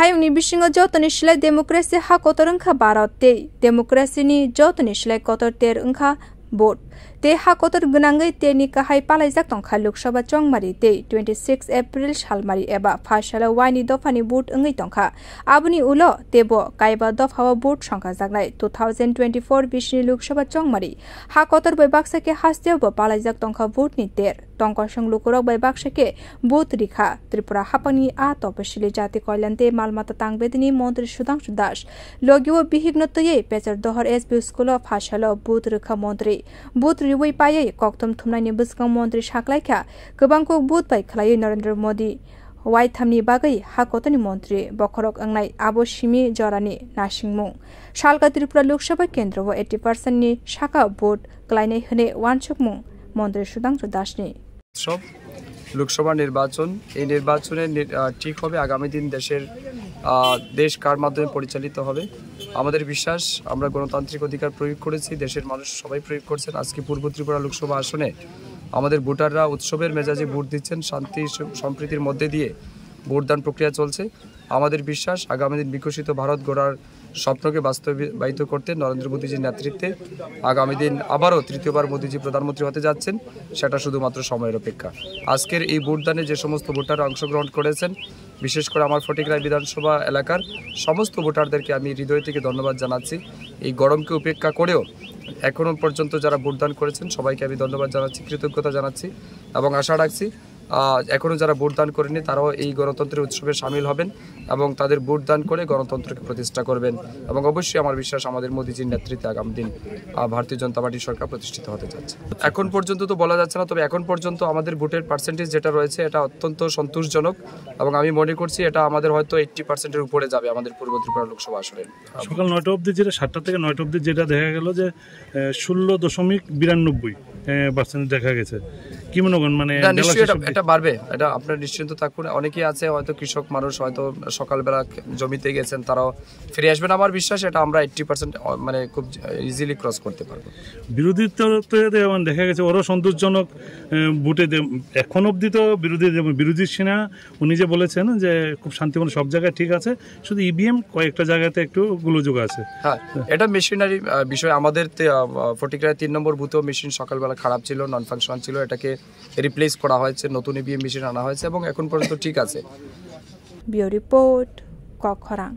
हायुंनि बिसिङाव जौतोनि सिलाय डेमोक्रेसि हा कतर ओंखा भारत ते डेमोक्रेसिनि जौतोनि सिलाय कतर तेर ओंखा भोट ते हा कतर गनांगै तेनि काहाय पालायजाक तंखा लोकसभा चंगमारि ते 26 एप्रिल सालमारि एबा फासाला वाइनि दफानि भोट ओंगै तंखा आबुनि उलो तेबो कायबा दफावा भोट संखा जागनाय 2024 बिसिनि लोकसभा चंगमारि हा कतर बै बाक्साके हास्तेवबो पालायजाक तंखा भोटनि तेर टंकसं लुकुरक बै बाक्साके भोट रिखा त्रिपुरा हापानि आ तपसिली जाति कल्याण ते मालमाता तांगबेदिनी मन्त्री सुधांशु दास लगियो बिहिग्न तयै पेचर दहर एसबी स्कुल फासाला भोट रिखा मन्त्री भोट रिवै पायै कक्तम थुमनायनि बिस्कं मन्त्री साख्लायखा गोबांखौ भोट बाय खलायै नरेन्द्र मोदी वाइथामनि बागै हाकतनि मन्त्री बखरक अंनाय आबो सिमी जरानि नासिंमुं सालका त्रिपुरा लोकसभा केन्द्र 80% नि शाखा भोट क्लाइनाय हने वानसुकमुं मन्त्री सुधांशु दासनि সব লোকসভা নির্বাচন এই নির্বাচনে ঠিক হবে আগামী দিন দেশ কার মাধ্যমে পরিচালিত হবে আমাদের বিশ্বাস আমরা গণতান্ত্রিক অধিকার প্রয়োগ করেছি দেশের মানুষ সবাই প্রয়োগ করছেন আজকে পূর্ব ত্রিপুরা লোকসভা আসনে আমাদের ভোটাররা উৎসবের মেজাজে ভোট দিচ্ছেন শান্তি সম্প্রীতির মধ্যে দিয়ে ভোটদান প্রক্রিয়া চলছে আমাদের বিশ্বাস আগামী দিন বিকশিত ভারত গড়ার স্বপ্নকে বাস্তবায়িত করতে নরেন্দ্র মোদীজির নেতৃত্বে আগামী দিন আবারও তৃতীয়বার মোদীজি প্রধানমন্ত্রী হতে যাচ্ছেন সেটা শুধুমাত্র সময়ের অপেক্ষা আজকের এই ভোটদানে যে সমস্ত ভোটাররা অংশগ্রহণ করেছেন বিশেষ করে আমার ফটিকরায় বিধানসভা এলাকার সমস্ত ভোটারদেরকে আমি হৃদয় থেকে ধন্যবাদ জানাচ্ছি এই গরমকে উপেক্ষা করেও এখনো পর্যন্ত যারা ভোটদান করেছেন সবাইকে আমি ধন্যবাদ জানাচ্ছি কৃতজ্ঞতা জানাচ্ছি এবং আশা রাখছি এখনো যারা ভোটদান করেনি তারাও এই গণতন্ত্রের উৎসবে শামিল হবেন এবং তাদের ভোটদান করে গণতন্ত্রকে প্রতিষ্ঠা করবেন এবং অবশ্যই আমার বিশ্বাস আমাদের মোদীজির নেতৃত্বে আগামী দিন ভারতীয় জনতা পার্টি সরকার প্রতিষ্ঠিত হতে যাচ্ছে এখন পর্যন্ত তো বলা যাচ্ছে না তবে এখন পর্যন্ত আমাদের ভোটের পার্সেন্টেজ যেটা রয়েছে এটা অত্যন্ত সন্তোষজনক এবং আমি মনে করছি এটা আমাদের হয়তো 80% এর উপরে যাবে আমাদের পূর্ব ত্রিপুরা লোকসভা আসনে সকাল 9টা অবধি যেটা 7টা থেকে 9টা অবধি যেটা দেখা গেল যে 16.92% দেখা গেছে কি মনে করেন মানে এটা বাড়বে এটা আপনার নিশ্চিন্ত থাকুন অনেকেই আছে হয়তো কৃষক মানুষ হয়তো সকালবেলা জমিতে গেছেন তারাও ফিরে আসবেন আমার বিশ্বাস এটা আমরা 80% মানে খুব ইজিলি ক্রস করতে পারবো বিরোধীতে দেখা গেছে ওরও সন্তোষজনক ভোটে এখন অবধি তো বিরোধী সেনা উনি যে বলেছেন যে খুব শান্তিপূর্ণ সব জায়গায় ঠিক আছে শুধু ইভিএম কয়েকটা জায়গাতে একটু গোলযোগ আছে হ্যাঁ এটা মেশিনারি বিষয় আমাদের ফটিকরায় 3 নম্বর বুথেও মেশিন সকালবেলা খারাপ ছিল নন ফাংশনাল ছিল এটাকে রিপ্লেস করা হয়েছে নতুন ইভিএম মেশিন আনা হয়েছে এবং এখন পর্যন্ত ঠিক আছে বিও রিপোর্ট কখরাং।